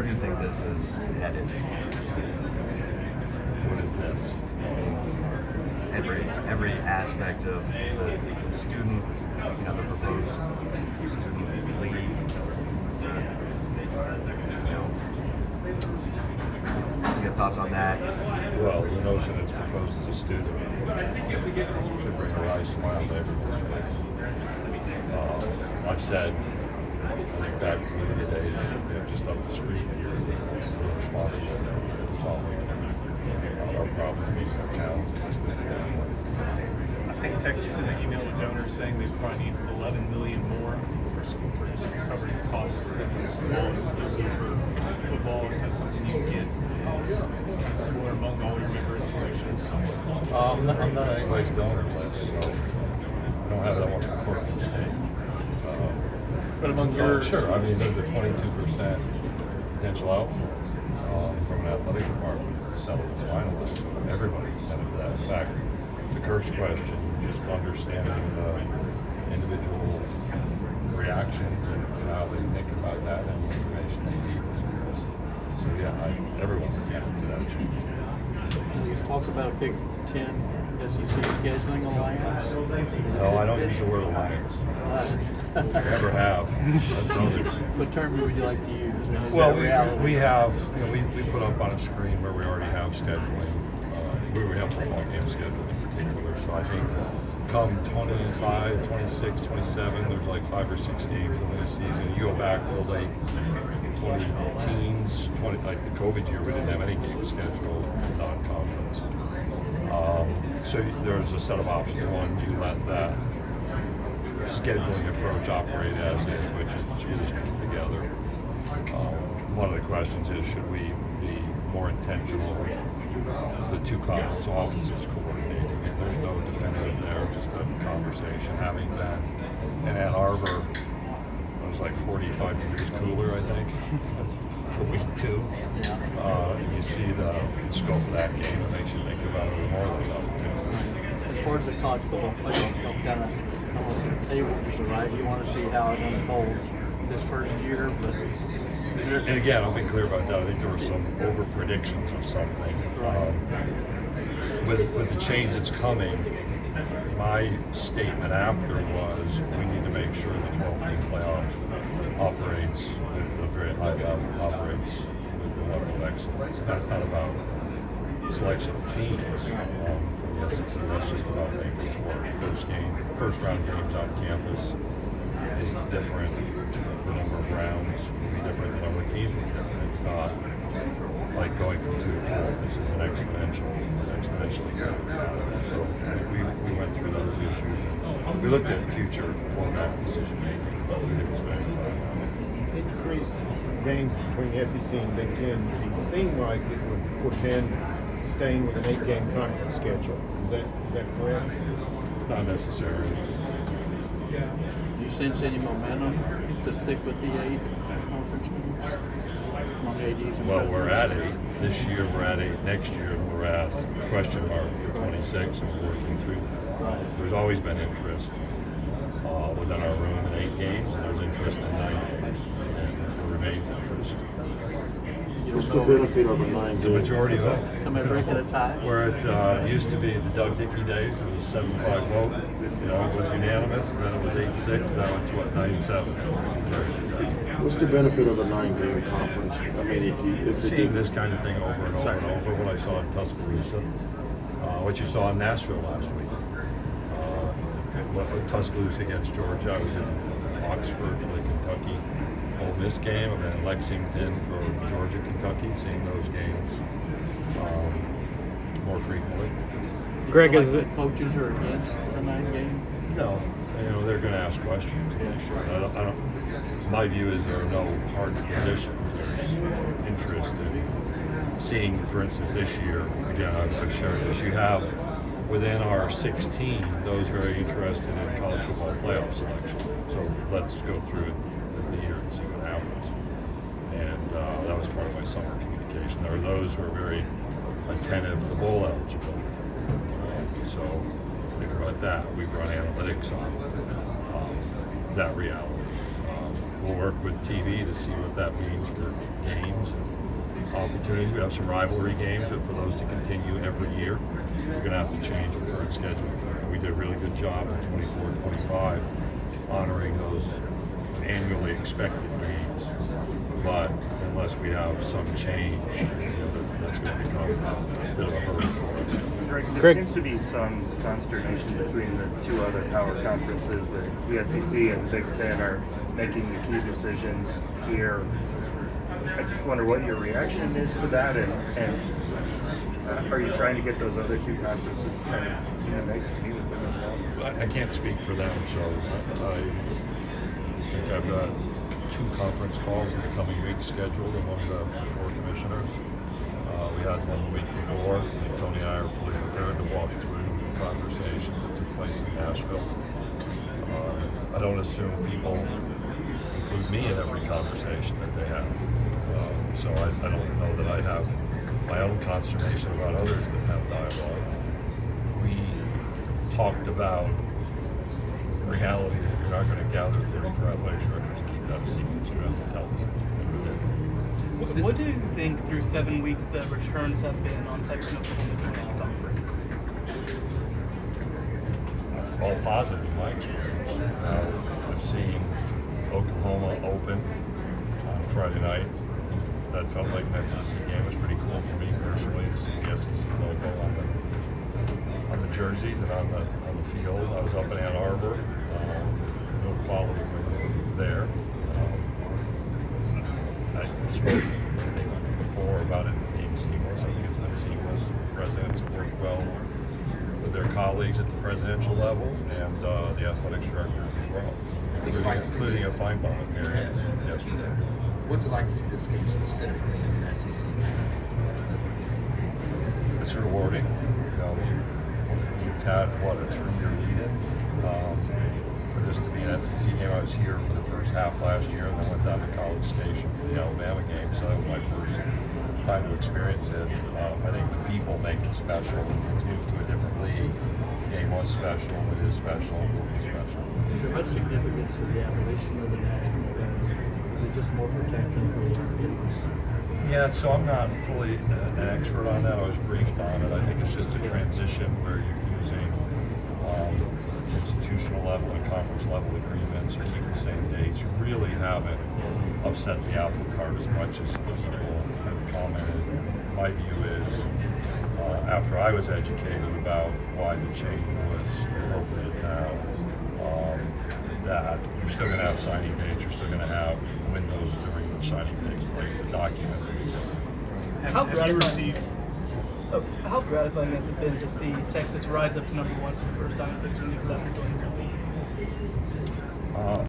do you think this is headed? What is this? Every aspect of the student, the proposed student league. Do you have thoughts on that? Well, the notion it's proposed as a student should bring a wry smile to everyone's face. I've said, I think back to the days, just up the street here, we're responsible for solving our problem in our town. I think Texas sent an email to donors saying they probably need 11 million more for just covering the costs of attendance inclusive for football. Is that something you get? Is kind of similar among all your member institutions? I'm not anybody's donor list, so I don't have it on my corporate state. But among your sure, I mean, there's a 22% potential outflow from an athletic department settled as finalists. Everybody incentive to that. In fact, the Kirk's question, just understanding the individual reactions and how they think about that and the information they need. So yeah, everyone can get to that change. Can you talk about Big Ten SEC scheduling alliance? No, I don't use the word alliance. Never have. That's others. What term would you like to use? And is Well, that reality? we have, we put up on a screen where we already have scheduling, where we have football game scheduled in particular. So I think come 25, 26, 27, there's like 5 or 6 games in the season. You go back to the late 20-teens, like the COVID year, we didn't have any games scheduled non-conference. So there's a set of options. One, you let that scheduling approach operate as is, which is schools come together. One of the questions is, should we be more intentional with the two conference offices coordinating? And there's no definitive there, just a conversation. Having been in Ann Arbor, it was like 45 degrees cooler, I think, for week 2. And you see the scope of that game, it makes you think about it more than opportunities. As far as the college football playoff, don't kind of come on the table, right? You want to see how it unfolds this first year, but And again, I'll be clear about that. I think there were some over predictions of something. With the change that's coming, my statement after was we need to make sure the 12-team playoff operates at a very high level, operates with the level of excellence. And that's not about selection of teams from the SEC. That's just about making sure first round games on campus is different. The number of rounds will be different. The number of teams will be different. It's not like going from 2 to 4. This is an exponentially good. So we went through those issues. And we looked at future format decision making, but we didn't spend any time on it. Increased games between SEC and Big Ten seem like it would portend staying with an 8-game conference schedule. Is that correct? Not necessarily. do you sense any momentum to stick with the 8 conference games among ADs? And Well, presidents? we're at 8. This year we're at 8. Next year we're at question mark for 26, and we're working through that. Right. There's always been interest within our room in 8 games, and there's interest in 9 games, and there remains interest. What's the benefit of a 9 The game? majority of it. Somebody breaking a tie? Where it used to be the Doug Dickey days, it was 7-5 vote. It was unanimous. Then it was 8-6. Now it's 9-7. What's the benefit of a 9-game conference? I mean, if Seeing this kind of thing over and over and over, what I saw in Tuscaloosa, what you saw in Nashville last week, what Tuscaloosa against Georgia. I was in Oxford for the Kentucky Ole Miss game. I've been in Lexington for Georgia, Kentucky, seeing those games more frequently. Greg, is it coaches are against the 9-game? No, they're going to ask questions. Yeah. Sure. I don't. My view is there are no hard positions. There's interest in seeing, for instance, this year. Again, I've shared this. You have within our 16 those very interested in college football playoff selection. So let's go through the year and see what happens. And that was part of my summer communication. There are those who are very attentive to bowl eligibility. So think about that. We've run analytics on that reality. we'll work with TV to see what that means for games and opportunities. We have some rivalry games, but for those to continue every year, we're going to have to change the current schedule. We did a really good job in 24-25 honoring those annually expected games, but unless we have some change, that's going to become a bit of a hurdle for us. There seems to be some consternation between the two other power conferences. The SEC and the Big Ten are making the key decisions here. I just wonder what your reaction is to that, and are you trying to get those other two conferences kind of next to you with them as well? I can't speak for them, so I think I've got 2 conference calls in the coming week scheduled among the 4 commissioners. We had one the week before, and Tony and I are fully prepared to walk through the conversations that took place in Nashville. I don't assume people include me in every conversation that they have. So I don't know that I have my own consternation about others that have dialogue. We talked about reality that you're not going to gather 34 athletic directors and keep that a secret. You have to tell people. What do you think through 7 weeks the returns have been on Texas and Oklahoma conference? All positive in my experience. I've seen Oklahoma open on Friday night. That felt like an SEC game. It was pretty cool for me personally to see the SEC logo on the jerseys and on the field. I was up in Ann Arbor. No quality there. I spoke before about it being seamless. I think it's been seamless. The presidents have worked well with their colleagues at the presidential level and the athletics directors as well, including a fine bond in there yesterday. What's it like to see this game specifically in the SEC? It's rewarding. You know, we've had a 3-year lead-in. For this to be an SEC game, I was here for the first half last year and then went down to College Station for the Alabama game, so that was my first time to experience it. I think the people make it special. It's moved to a different league. Game was special, it is special, it will be special. Is there much significance to the abolition of the national game? Is it just more protection for the games? Yeah, so I'm not fully an expert on that. I was briefed on it. I think it's just a transition where you're using institutional level and conference level agreements or keep the same dates. You really haven't upset the apple cart as much as people have commented. My view is, after I was educated about why the change was appropriate now, that you're still going to have signing dates, you're still going to have windows during which signing takes place, the document. How gratifying has it been to see Texas rise up to #1 for the first time in 15 years after joining the league?